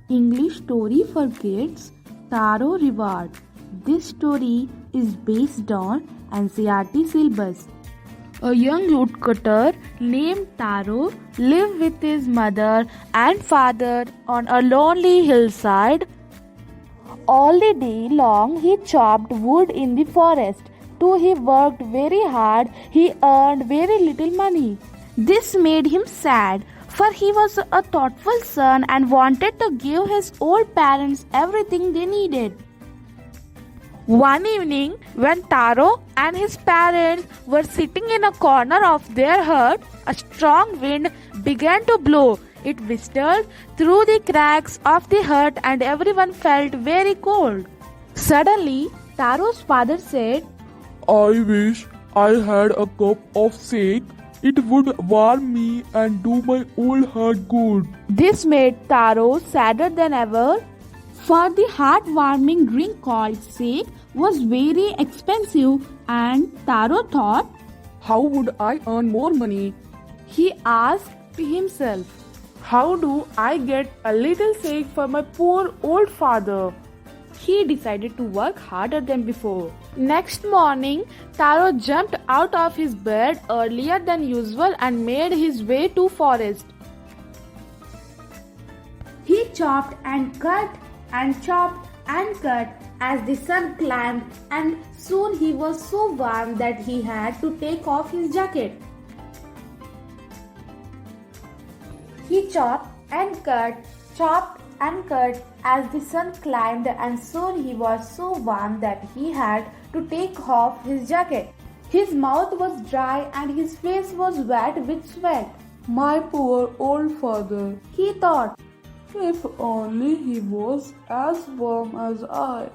English story for kids, Taro Reward. This story is based on NCERT syllabus. A young woodcutter named Taro lived with his mother and father on a lonely hillside. All the day long he chopped wood in the forest. Though he worked very hard, he earned very little money. This made him sad, for he was a thoughtful son and wanted to give his old parents everything they needed. One evening, when Taro and his parents were sitting in a corner of their hut, a strong wind began to blow. It whistled through the cracks of the hut and everyone felt very cold. Suddenly, Taro's father said, I wish I had a cup of shake. It would warm me and do my old heart good. This made Taro sadder than ever, for the heart-warming drink called shake was very expensive, and Taro thought, How would I earn more money? he asked himself, How do I get a little shake for my poor old father? He decided to work harder than before. Next morning, Taro jumped out of his bed earlier than usual and made his way to forest. He chopped and cut and chopped and cut as the sun climbed, and soon he was so warm that he had to take off his jacket. He chopped and cut as the sun climbed, and soon he was so warm that he had to take off his jacket. His mouth was dry and his face was wet with sweat. My poor old father. He thought, If only he was as warm as I.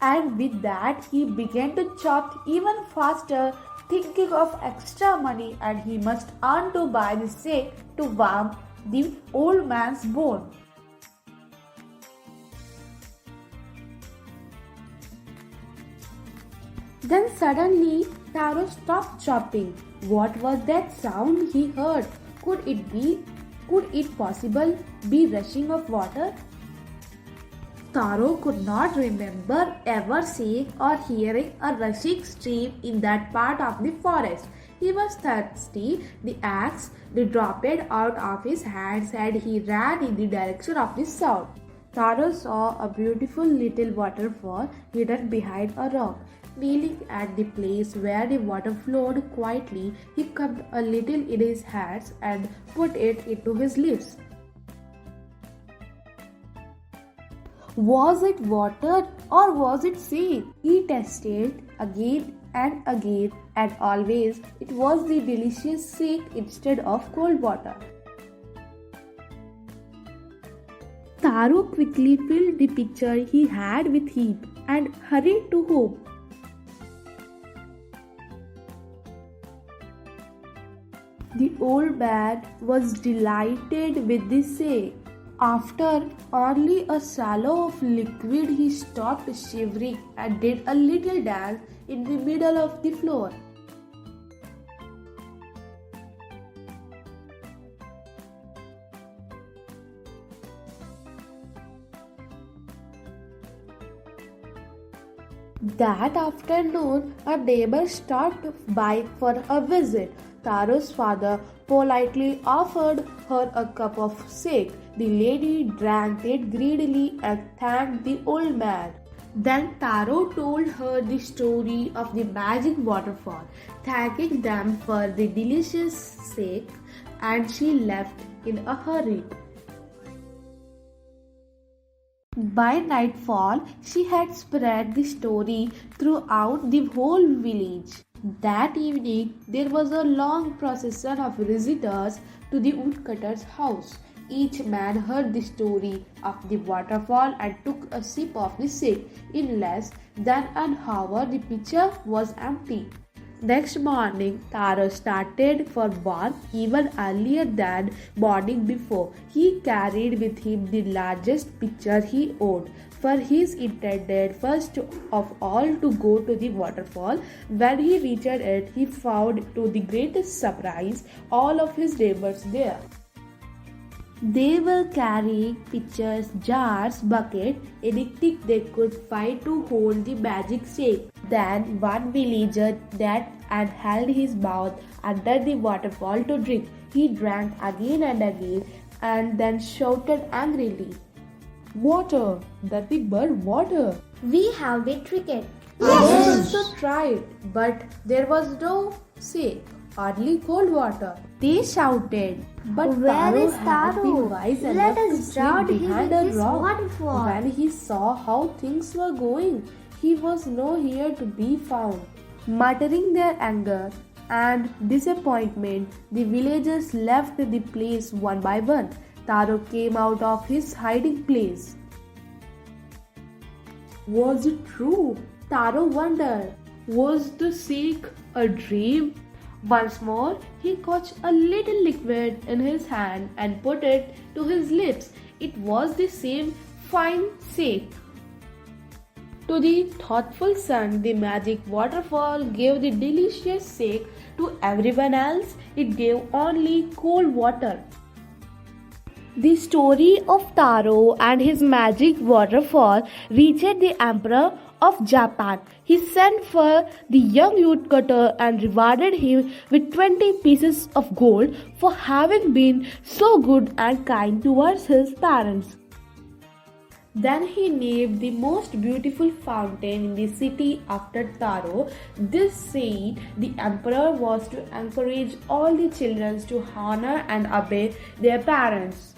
and with that he began to chop even faster, thinking of extra money and he must earn to buy the shake to warm the old man's bone. Then suddenly Taro stopped chopping. What was that sound he heard? Could it possible be rushing of water? Taro could not remember ever seeing or hearing a rushing stream in that part of the forest. He was thirsty. The axe dropped out of his hands and he ran in the direction of the sound. Taro saw a beautiful little waterfall hidden behind a rock. Kneeling at the place where the water flowed quietly, he cupped a little in his hands and put it into his lips. Was it water or was it sea? He tasted again and again, and always it was the delicious sea instead of cold water. Taro quickly filled the pitcher he had with heat and hurried to home. The old man was delighted with the shake. After only a swallow of liquid, he stopped shivering and did a little dance in the middle of the floor. That afternoon, a neighbor stopped by for a visit. Taro's father politely offered her a cup of shake. The lady drank it greedily and thanked the old man. Then Taro told her the story of the magic waterfall, thanking them for the delicious shake, and she left in a hurry. By nightfall, she had spread the story throughout the whole village. That evening, there was a long procession of visitors to the woodcutter's house. Each man heard the story of the waterfall and took a sip of the shake. In less than an hour, the pitcher was empty. Next morning, Taro started for work even earlier than morning before. He carried with him the largest pitcher he owned, for he intended first of all to go to the waterfall. When he reached it, he found, to the greatest surprise, all of his neighbors there. They were carrying pitchers, jars, bucket, anything they could find to hold the magic snake. Then one villager knelt and held his mouth under the waterfall to drink. He drank again and again and then shouted angrily, Water! Nothing but water! We have been tricked. They also tried, but there was no snake, only cold water. They shouted, but Where Taro is had Taro? been wise Let enough to us drown slip him behind in a this rock. waterfall. When he saw how things were going, he was nowhere to be found. Muttering their anger and disappointment, the villagers left the place one by one. Taro came out of his hiding place. Was it true? Taro wondered. Was the snake a dream? Once more, he caught a little liquid in his hand and put it to his lips. It was the same fine snake. To the thoughtful son, the magic waterfall gave the delicious snake. To everyone else, it gave only cold water. The story of Taro and his magic waterfall reached the Emperor of Japan. He sent for the young woodcutter and rewarded him with 20 pieces of gold for having been so good and kind towards his parents. Then he named the most beautiful fountain in the city after Taro. This said the emperor was to encourage all the children to honor and obey their parents.